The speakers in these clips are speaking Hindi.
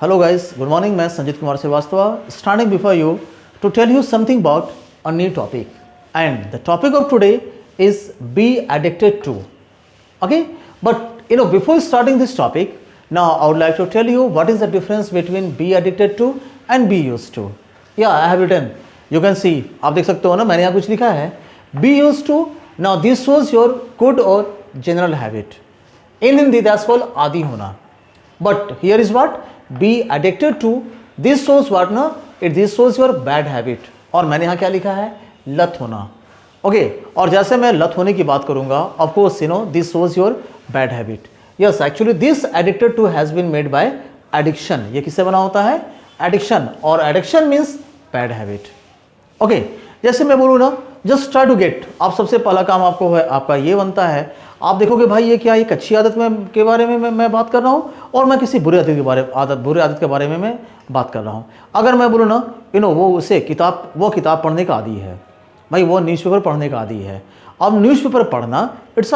Hello guys, good morning. मैं Sanjeet Kumar Srivastava standing before you to tell you something about a new topic, and the topic of today is be addicted to. Okay, but before starting this topic, now I would like to tell you what is the difference between be addicted to and be used to. Yeah, I have written. You can see. आप देख सकते हो ना, मैंने यहाँ कुछ लिखा है. Be used to. Now this was your good or general habit. In Hindi that's called आदी होना. But here is what? Be addicted to. This shows what ना? This shows your bad habit. और मैंने यहाँ क्या लिखा है? लत होना. ओके, और जैसे मैं लत होने की बात करूँगा, of course this shows your bad habit. Yes, actually this addicted to has been made by addiction. ये किससे बना होता है? Addiction. और addiction means bad habit. Okay, जैसे मैं बोलूँ ना, जस्ट ट्राई टू गेट. आप सबसे पहला काम आपको है, आपका ये बनता है, आप देखोगे भाई ये क्या, एक अच्छी आदत के बारे में मैं बात कर रहा हूँ और मैं किसी बुरी आदत के बारे में मैं बात कर रहा हूँ. अगर मैं बोलूँ ना वो किताब पढ़ने का आदी है भाई, वो न्यूज़पेपर पढ़ने का आदी है. अब न्यूज़पेपर पढ़ना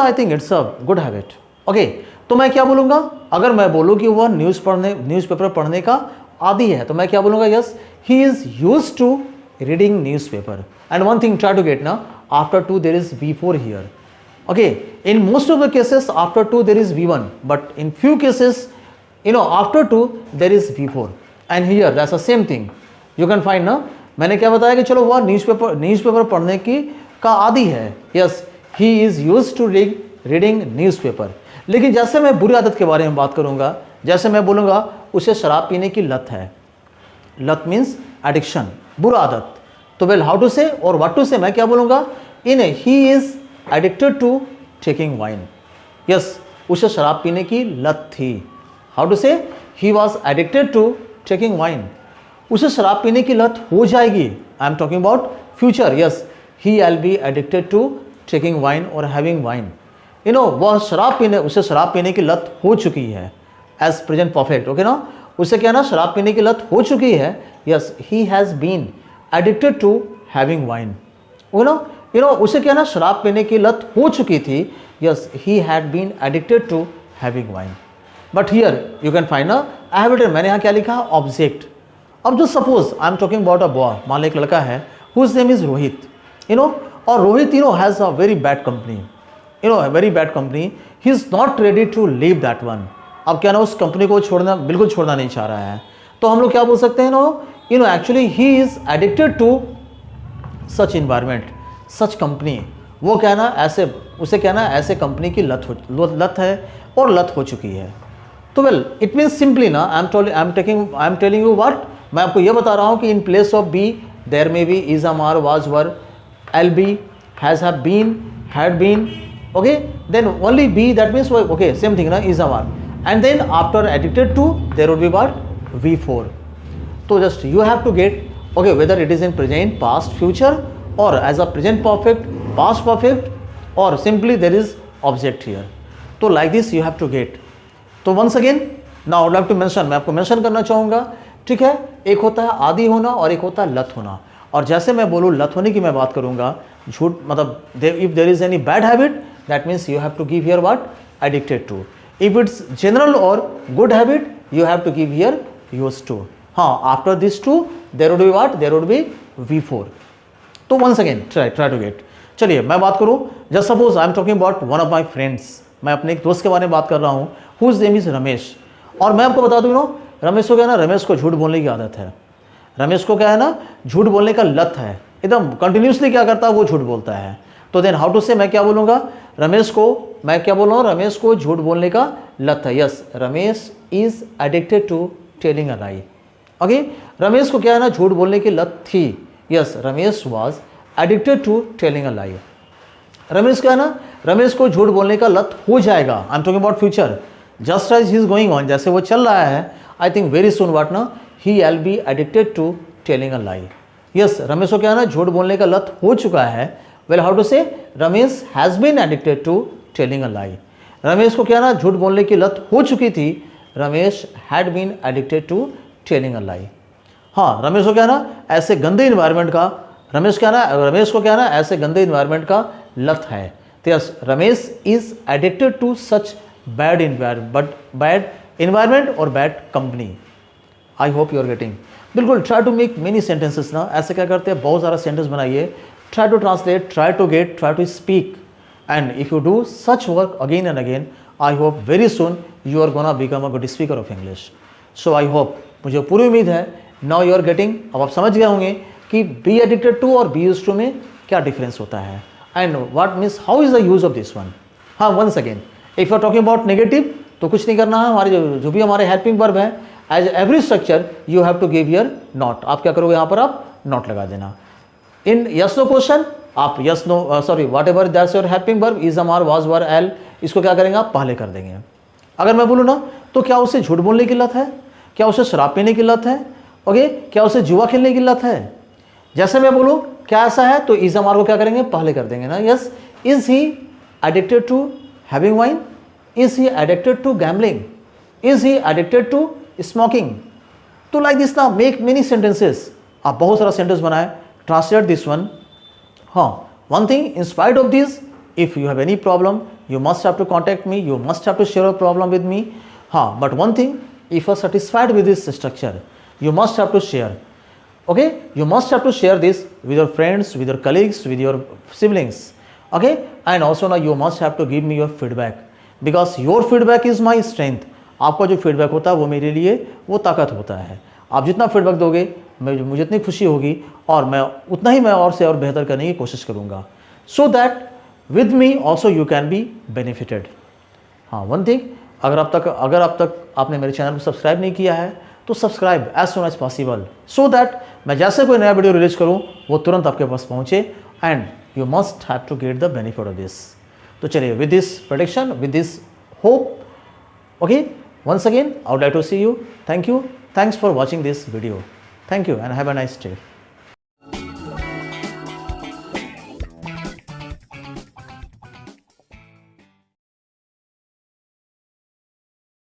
I think it's a good habit. Okay, तो मैं क्या बोलूँगा? अगर मैं बोलूँ कि वह न्यूज़पेपर पढ़ने का आदी है तो मैं क्या बोलूँगा? Yes, he is used to reading newspaper. And one thing try to get ना, after to there is V4 here. Okay, in most of the cases after 2 there is V1, but in few cases after 2 there is V4, and here that's the same thing you can find ना. मैंने क्या बताया कि चलो वह न्यूज़पेपर पढ़ने का आदी है. Yes, he is used to reading newspaper. लेकिन जैसे मैं बुरी आदत के बारे में बात करूँगा, जैसे मैं बोलूँगा उसे शराब पीने की लत है. लत मीन्स एडिक्शन, बुरा आदत. तो वेल हाउ टू से और व्हाट टू से, मैं क्या बोलूँगा? He is addicted to taking wine. Yes, उसे शराब पीने की लत थी. How to say? He was addicted to taking wine. उसे शराब पीने की लत हो जाएगी. I am talking about future. Yes, he'll be addicted to taking wine or having wine. उसे शराब पीने की लत हो चुकी है. As present perfect. Okay ना? उसे क्या ना, शराब पीने की लत हो चुकी है. Yes, he has been addicted to having wine. उसे क्या ना, शराब पीने की लत हो चुकी थी. Yes, he had been addicted to having wine. But here you can find ना, आई हैव रिटन, मैंने यहाँ क्या लिखा? ऑब्जेक्ट. अब जो suppose I am talking about a boy, मान लो एक लड़का है हुज नेम इज रोहित. और Rohit has a very bad company. Very bad company. He is not ready to leave that one. अब क्या ना, उस कंपनी को बिल्कुल छोड़ना नहीं चाह रहा है. तो हम लोग क्या बोल सकते हैं? Actually he is addicted to such environment, such company. वो क्या ना, उसे क्या ना, ऐसे कंपनी की लत है और लत हो चुकी है. तो वेल इट मीन्स सिंपली ना, I am telling you what, मैं आपको ये बता रहा हूँ कि in place of be there may be, is, are, was, were, will be, has, have been, had been. Okay, then only be, that means okay same thing ना, is, are, and then after addicted to there would be what? V4. तो just you have to get okay whether it is in present, past, future, or as a present perfect, past perfect, or simply there is object here. तो like this you have to get. तो once again now I would like to mention, मैं आपको mention करना चाहूँगा, ठीक है, एक होता है आदी होना और एक होता है लत होना. और जैसे मैं बोलूँ लत होने की मैं बात करूँगा, झूठ मतलब if there is any bad habit, that means you have to give here what? Addicted to. If it's general or good habit, you have to give here used to. हाँ, after this two there would be what? There would be V4. तो once again try to get. चलिए मैं बात करूँ, just suppose I am talking about one of my friends. मैं अपने एक दोस्त के बारे में बात कर रहा हूँ हुज नेम इज़ रमेश. और मैं आपको बता दूँ रमेश को क्या है ना, रमेश को झूठ बोलने की आदत है. रमेश को क्या है ना, झूठ बोलने का लत है. एकदम कंटिन्यूसली क्या करता है, वो झूठ बोलता है. तो देन हाउ टू से, मैं क्या बोलूँगा? रमेश को झूठ बोलने का लत है. Yes, Ramesh is addicted to telling a lie. Okay, Ramesh को क्या है ना, झूठ बोलने की लत थी. Yes, Ramesh was addicted to telling a lie. Ramesh क्या है ना, रमेश को झूठ बोलने का लत हो जाएगा. I am talking about future. Just as he is going on, जैसे वो चल रहा है, I think very soon what ना, he will be addicted to telling a lie. Yes, Ramesh को क्या है ना, झूठ बोलने का लत हो चुका है. Well how to say, Ramesh has been addicted to telling a lie. Ramesh को क्या है ना, झूठ बोलने की लत हो चुकी थी. Ramesh had been addicted to telling a lie. हाँ, रमेश को क्या ना, ऐसे गंदे इन्वायरमेंट का, रमेश को क्या ना, ऐसे गंदे इन्वायरमेंट का लत है. तो yes, Ramesh is addicted to such bad environment और bad company. I hope you are getting. बिल्कुल try to make many sentences ना, ऐसे क्या करते हैं, बहुत सारा सेंटेंस बनाइए, try to translate, try to get, try to speak, and if you do such work again and again, I hope very soon you are gonna become a good speaker of English. So I hope, मुझे पूरी उम्मीद है नाउ यू आर गेटिंग, अब आप समझ गए होंगे कि बी एडिक्टेड टू और बी यूज्ड टू में क्या डिफरेंस होता है, and what means how is the use of this one. हाँ, once again if you are talking about negative, तो कुछ नहीं करना है, हमारे जो भी हमारे हेल्पिंग वर्ब है, as every structure you have to give your not. आप क्या करोगे, यहाँ पर आप नॉट लगा देना। इन यस नो क्वेश्चन आप yes no sorry whatever that's your helping verb, is am are was were L, इसको क्या करेंगे आप पहले कर देंगे। अगर मैं बोलूँ ना, तो क्या उसे झूठ बोलने की लत है, क्या उसे शराब पीने की लत है, ओके, क्या उसे जुआ खेलने की लत है। जैसे मैं बोलूँ क्या ऐसा है, तो इज अमार को क्या करेंगे पहले कर देंगे ना। Yes, is he addicted to having wine, is he addicted to gambling, is he addicted to smoking. तो लाइक दिस ना, मेक मेनी सेंटेंसेस, आप बहुत सारा सेंटेंस बनाए, ट्रांसलेट दिस वन। हाँ, one thing, in spite of this, if you have any problem you must have to contact me, you must have to share a problem with me. हाँ, but one thing, if you are satisfied with this structure, you must have to share, okay, you must have to share this with your friends, with your colleagues, with your siblings, okay, and also now you must have to give me your feedback, because your feedback is my strength. आपका जो फीडबैक होता है वो मेरे लिए वो ताकत होता है। आप जितना फीडबैक दोगे मुझे इतनी खुशी होगी, और मैं उतना ही मैं और से और बेहतर करने की कोशिश करूँगा, so that with me also you can be benefited. हाँ, वन थिंग, अगर अब तक आपने मेरे चैनल को सब्सक्राइब नहीं किया है, तो subscribe as soon as possible, so that मैं जैसे कोई नया वीडियो रिलीज करूँ वो तुरंत आपके पास पहुँचे, and you must have to get the benefit of this. तो चलिए, with this prediction, with this hope, okay, once again I would like to see you. Thank you, thanks for watching this video. Thank you and have a nice day.